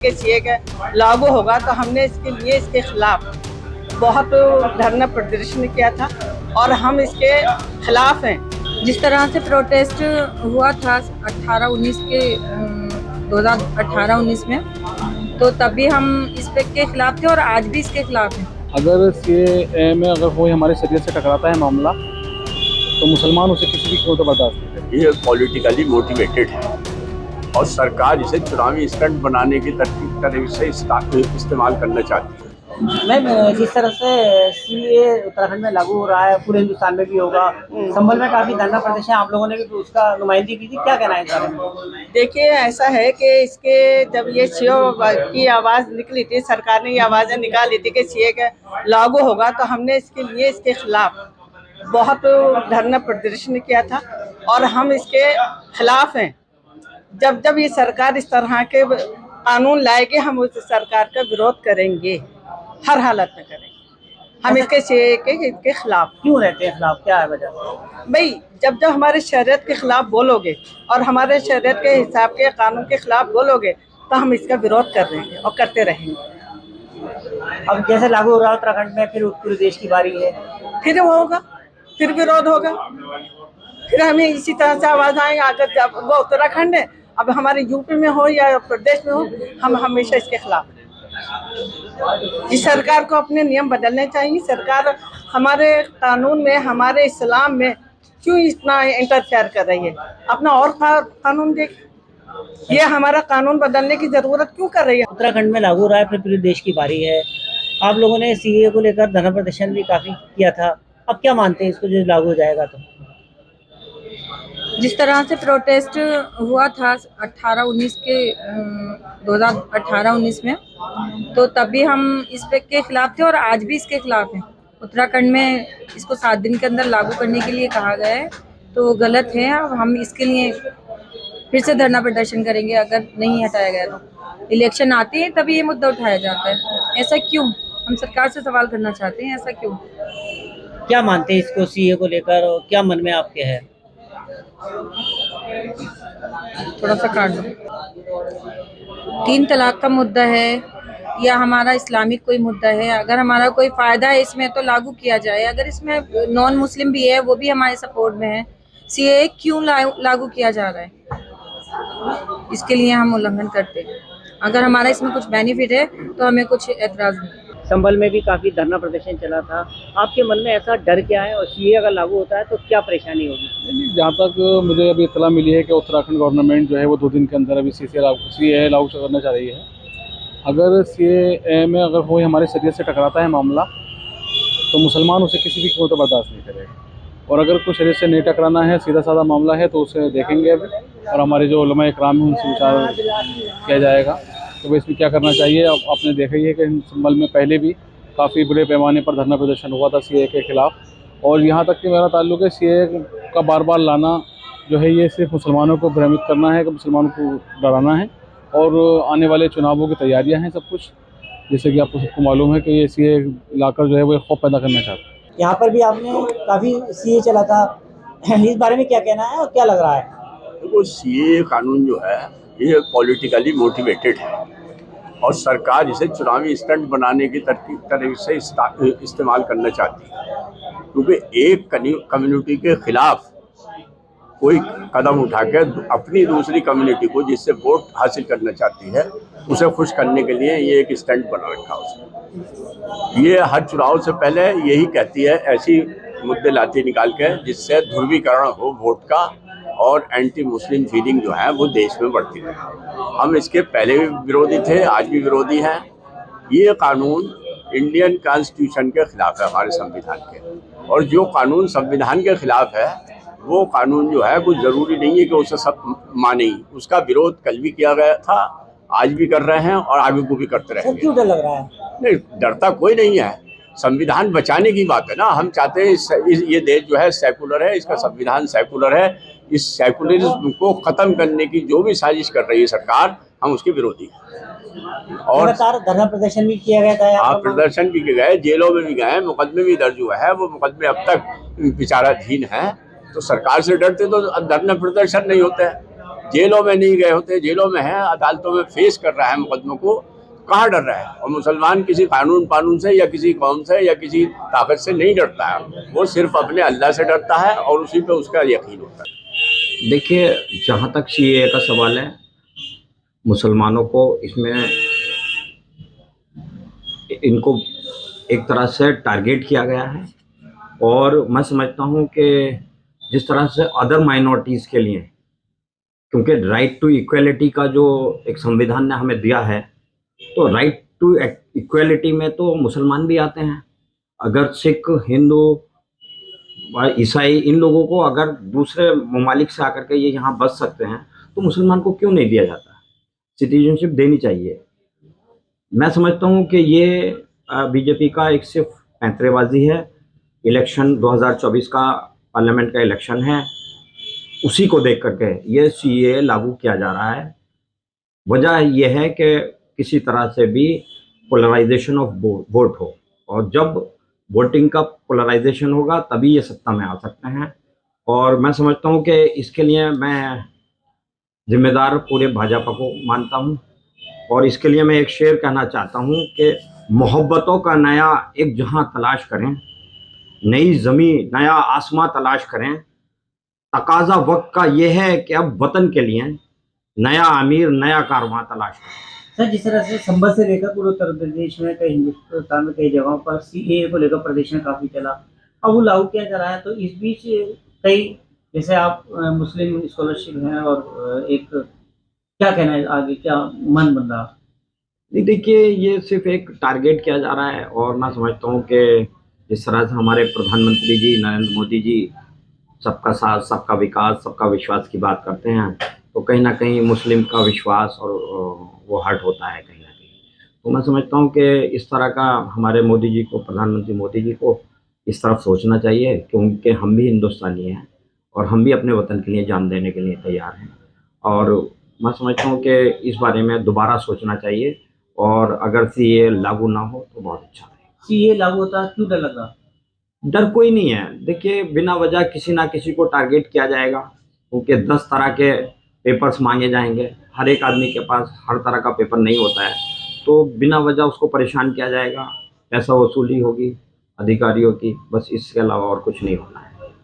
के सीए का लागू होगा तो हमने इसके लिए इसके खिलाफ बहुत धरना प्रदर्शन किया था और हम इसके खिलाफ हैं। जिस तरह से प्रोटेस्ट हुआ था 18-19 के 2018-19 में, तो तभी हम इस पे के खिलाफ थे और आज भी इसके खिलाफ हैं। अगर सीएए में अगर कोई हमारे शरीयत से टकराता है मामला, तो मुसलमान उसे किसी भी कीमत बर्दाश्त नहीं करेंगे। ये पॉलिटिकली मोटिवेटेड है और सरकार इसे चुनावी स्टंट बनाने की तरह से इस्तेमाल करना चाहती है। मैम, जिस तरह से सीए उत्तराखंड में लागू हो रहा है, पूरे हिंदुस्तान में भी होगा, संभल में काफी धरना प्रदर्शन आप लोगों ने भी उसका नुमाइंदगी की थी, क्या कहना है इस बारे में? देखिए, ऐसा है कि इसके जब ये सीए की आवाज़ निकली थी, सरकार ने ये आवाज़ें निकाली थी कि सीए का लागू होगा, तो हमने इसके लिए इसके खिलाफ बहुत धरना प्रदर्शन किया था और हम इसके खिलाफ हैं। जब जब ये सरकार इस तरह के कानून लाएगी, हम उस सरकार का विरोध करेंगे, हर हालत में करेंगे। हम इसके खिलाफ क्यों रहते हैं खिलाफ, क्या है वजह? भाई, जब जब हमारे शरीयत के खिलाफ बोलोगे और हमारे शरीयत के हिसाब के कानून के खिलाफ बोलोगे, तो हम इसका विरोध कर रहे हैं और करते रहेंगे। अब जैसे लागू हो रहा है उत्तराखंड में, फिर पूरे देश की बारी है, फिर वो होगा, फिर विरोध होगा, फिर हमें इसी तरह से आवाज आएंगे। अगर जब वो उत्तराखंड है, अब हमारे यूपी में हो या प्रदेश में हो, हम हमेशा इसके खिलाफ हैं। इस सरकार को अपने नियम बदलने चाहिए। सरकार हमारे कानून में, हमारे इस्लाम में क्यों इतना इंटरफेयर कर रही है? अपना और कानून देख, ये हमारा कानून बदलने की जरूरत क्यों कर रही है? उत्तराखंड में लागू हो रहा है, फिर पूरे देश की बारी है। आप लोगों ने सीए को लेकर धरना प्रदर्शन भी काफी किया था, अब क्या मानते हैं इसको जो लागू हो जाएगा तो? जिस तरह से प्रोटेस्ट हुआ था 18-19 के 2018-19 में, तो तभी हम इस पे के खिलाफ थे और आज भी इसके खिलाफ हैं। उत्तराखंड में इसको 7 दिन के अंदर लागू करने के लिए कहा गया है, तो गलत है। अब हम इसके लिए फिर से धरना प्रदर्शन करेंगे अगर नहीं हटाया गया तो। इलेक्शन आते हैं तभी ये मुद्दा उठाया जाता है, ऐसा क्यों? हम सरकार से सवाल करना चाहते हैं, ऐसा क्यों? क्या मानते हैं इसको सीए को लेकर, और क्या मन में आपके है? थोड़ा सा काट दो। 3 तलाक का मुद्दा है या हमारा इस्लामिक कोई मुद्दा है, अगर हमारा कोई फ़ायदा है इसमें तो लागू किया जाए। अगर इसमें नॉन मुस्लिम भी है, वो भी हमारे सपोर्ट में है, सीए क्यों लागू किया जा रहा है? इसके लिए हम उल्लंघन करते हैं। अगर हमारा इसमें कुछ बेनिफिट है तो हमें कुछ एतराज़ नहीं। संभल में भी काफी धरना प्रदर्शन चला था, आपके मन में ऐसा डर क्या है, और सीए अगर लागू होता है तो क्या परेशानी होगी? जहाँ तक मुझे अभी इत्तला मिली है कि उत्तराखंड गवर्नमेंट जो है वो 2 दिन के अंदर अभी सीए लागू करना चाह रही है। अगर सीए में अगर कोई हमारे शरीयत से टकराता है मामला, तो मुसलमान उसे किसी भी कीमत बर्दाश्त नहीं करेगा। और अगर कोई शरीयत से नहीं टकराना है, सीधा साधा मामला है, तो उसे देखेंगे अभी, और हमारे जो उलमा इकराम हैं उनसे विचार किया जाएगा। तो इसमें क्या करना चाहिए? अब आपने देखा ही है कि संभल में पहले भी काफ़ी बड़े पैमाने पर धरना प्रदर्शन हुआ था सीए के खिलाफ, और यहाँ तक कि मेरा ताल्लुक है सीए का बार बार लाना जो है ये सिर्फ मुसलमानों को भ्रमित करना है, कि मुसलमानों को डराना है। और आने वाले चुनावों की तैयारियां हैं सब कुछ, जैसे कि आपको सबको मालूम है कि ये सीए लाकर जो है वो खौफ पैदा करना चाहते हैं। यहाँ पर भी आपने काफी सीए चला था, इस बारे में क्या कहना है और क्या लग रहा है? देखो, सीए कानून जो है ये पॉलिटिकली मोटिवेटेड है और सरकार इसे चुनावी स्टंट बनाने की तरह से इस्तेमाल करना चाहती है, क्योंकि एक कम्युनिटी के खिलाफ कोई कदम उठा के अपनी दूसरी कम्युनिटी को जिससे वोट हासिल करना चाहती है उसे खुश करने के लिए ये एक स्टंट बना रखा उसने। ये हर चुनाव से पहले यही कहती है, ऐसी मुद्दे लाती निकाल के जिससे ध्रुवीकरण हो वोट का और एंटी मुस्लिम फीलिंग जो है वो देश में बढ़ती रहे। हम इसके पहले भी विरोधी थे, आज भी विरोधी हैं। ये कानून इंडियन कॉन्स्टिट्यूशन के खिलाफ है, हमारे संविधान के, और जो कानून संविधान के खिलाफ है वो कानून जो है कुछ ज़रूरी नहीं है कि उसे सब माने ही। उसका विरोध कल भी किया गया था, आज भी कर रहे हैं और आगे को भी करते रहेंगे। क्यों डर लग रहा है? नहीं, डरता कोई नहीं है, संविधान बचाने की बात है ना। हम चाहते हैं ये देश जो है सेकुलर है, इसका संविधान सेकुलर है। इस सेकुलरिज्म को ख़त्म करने की जो भी साजिश कर रही है सरकार, हम उसके विरोधी हैं। और धरना प्रदर्शन भी किया गया था। हाँ, प्रदर्शन भी किए गए, जेलों में भी गए, मुकदमे भी दर्ज हुआ है, वो मुकदमे अब तक विचाराधीन हैं। तो सरकार से डरते तो धरना प्रदर्शन नहीं होता है। जेलों में नहीं गए होते, जेलों में है, अदालतों में फेस कर रहा है मुकदमों को, कहाँ डर रहा है। और मुसलमान किसी कानून से या किसी कौम से या किसी ताकत से नहीं डरता है, वो सिर्फ अपने अल्लाह से डरता है और उसी पे उसका यकीन होता है। देखिए, जहाँ तक सीएए का सवाल है, मुसलमानों को इसमें इनको एक तरह से टारगेट किया गया है। और मैं समझता हूँ कि जिस तरह से अदर माइनॉरिटीज़ के लिए, क्योंकि राइट टू इक्वलिटी का जो एक संविधान ने हमें दिया है, तो राइट टू इक्वलिटी में तो मुसलमान भी आते हैं। अगर सिख, हिंदू, ईसाई, इन लोगों को अगर दूसरे ममालिक से आकर के ये यहाँ बस सकते हैं, तो मुसलमान को क्यों नहीं दिया जाता? सिटीजनशिप देनी चाहिए। मैं समझता हूँ कि ये बीजेपी का एक सिर्फ पैंतरेबाजी है। इलेक्शन 2024 का पार्लियामेंट का इलेक्शन है, उसी को देख करके ये सीएए लागू किया जा रहा है। वजह यह है कि किसी तरह से भी पोलराइजेशन ऑफ वोट हो, और जब वोटिंग का पोलराइजेशन होगा तभी ये सत्ता में आ सकते हैं। और मैं समझता हूँ कि इसके लिए मैं जिम्मेदार पूरे भाजपा को मानता हूँ। और इसके लिए मैं एक शेर कहना चाहता हूँ कि मोहब्बतों का नया एक जहां तलाश करें, नई ज़मीन नया आसमां तलाश करें, तकाजा वक्त का ये है कि अब वतन के लिए नया अमीर नया कारवां तलाश करें। सर, जिस तरह से संभल से लेकर पूरे उत्तर प्रदेश में, कई हिंदुस्तान में कई जगहों पर सीएए को लेकर प्रदेश में काफ़ी चला, अब वो लागू किया जा रहा है, तो इस बीच कई, जैसे आप मुस्लिम स्कॉलरशिप हैं, और एक क्या कहना है आगे, क्या मन बन रहा? नहीं, देखिए, ये सिर्फ एक टारगेट किया जा रहा है। और मैं समझता हूँ कि जिस तरह से हमारे प्रधानमंत्री जी नरेंद्र मोदी जी सबका साथ, सबका विकास, सबका विश्वास की बात करते हैं, तो कहीं ना कहीं मुस्लिम का विश्वास और वो हर्ट होता है कहीं ना कहीं। तो मैं समझता हूँ कि इस तरह का हमारे मोदी जी को, प्रधानमंत्री मोदी जी को इस तरफ सोचना चाहिए, क्योंकि हम भी हिंदुस्तानी हैं और हम भी अपने वतन के लिए जान देने के लिए तैयार हैं। और मैं समझता हूँ कि इस बारे में दोबारा सोचना चाहिए, और अगर सीएए लागू ना हो तो बहुत अच्छा है। सीएए लागू होता है, क्यों डर लग रहा? डर कोई नहीं है। देखिए, बिना वजह किसी ना किसी को टारगेट किया जाएगा, क्योंकि 10 तरह के पेपर्स मांगे जाएंगे। हर एक आदमी के पास हर तरह का पेपर नहीं होता है, तो बिना वजह उसको परेशान किया जाएगा, पैसा वसूली होगी अधिकारियों की, बस इसके अलावा और कुछ नहीं होना है।